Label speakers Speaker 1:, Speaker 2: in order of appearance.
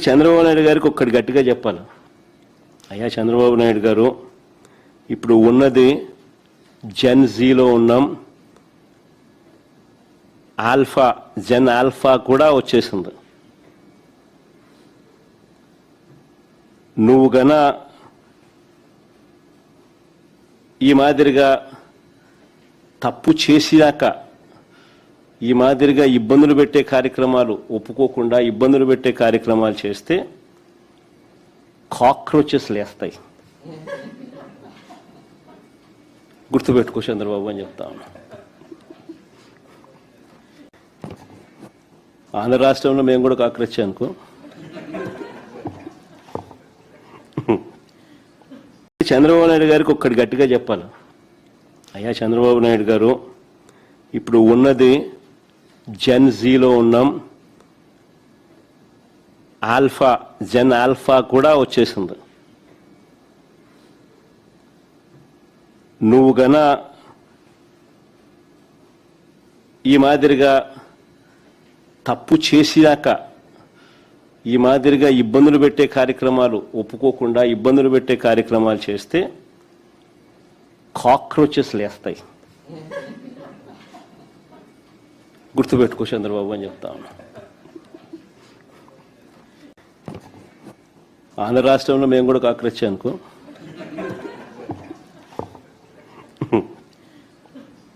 Speaker 1: చంద్రబాబు నాయుడు గారికి ఒక్కటి గట్టిగా చెప్పాలి. అయ్యా చంద్రబాబు నాయుడు గారు, ఇప్పుడు ఉన్నది జెన్ జీలో ఉన్నాం, ఆల్ఫా జెన్ ఆల్ఫా కూడా వచ్చేసింది. నువ్వు గన ఈ మాదిరిగా తప్పు చేసినాక ఈ మాదిరిగా ఇబ్బందులు పెట్టే కార్యక్రమాలు ఒప్పుకోకుండా ఇబ్బందులు పెట్టే కార్యక్రమాలు చేస్తే కాక్రోచెస్ లేస్తాయి. గుర్తుపెట్టుకో చంద్రబాబు అని చెప్తా ఉన్నా. ఆంధ్ర రాష్ట్రంలో మేము కూడా కాక్రోచ్ అనుకో. చంద్రబాబు నాయుడు గారికి ఒక్కటి గట్టిగా చెప్పాలి. అయ్యా చంద్రబాబు నాయుడు గారు, ఇప్పుడు ఉన్నది జెన్ జీలో ఉన్నాం, ఆల్ఫా జెన్ ఆల్ఫా కూడా వచ్చేసింది. నువ్వు గన ఈ మాదిరిగా తప్పు చేసినాక ఈ మాదిరిగా ఇబ్బందులు పెట్టే కార్యక్రమాలు ఒప్పుకోకుండా ఇబ్బందులు పెట్టే కార్యక్రమాలు చేస్తే కాక్రోచెస్ లేస్తాయి. గుర్తుపెట్టుకో చంద్రబాబు అని చెప్తా ఉన్నా. ఆంధ్ర రాష్ట్రంలో మేము కూడా కాక్రోచ్ అనుకో.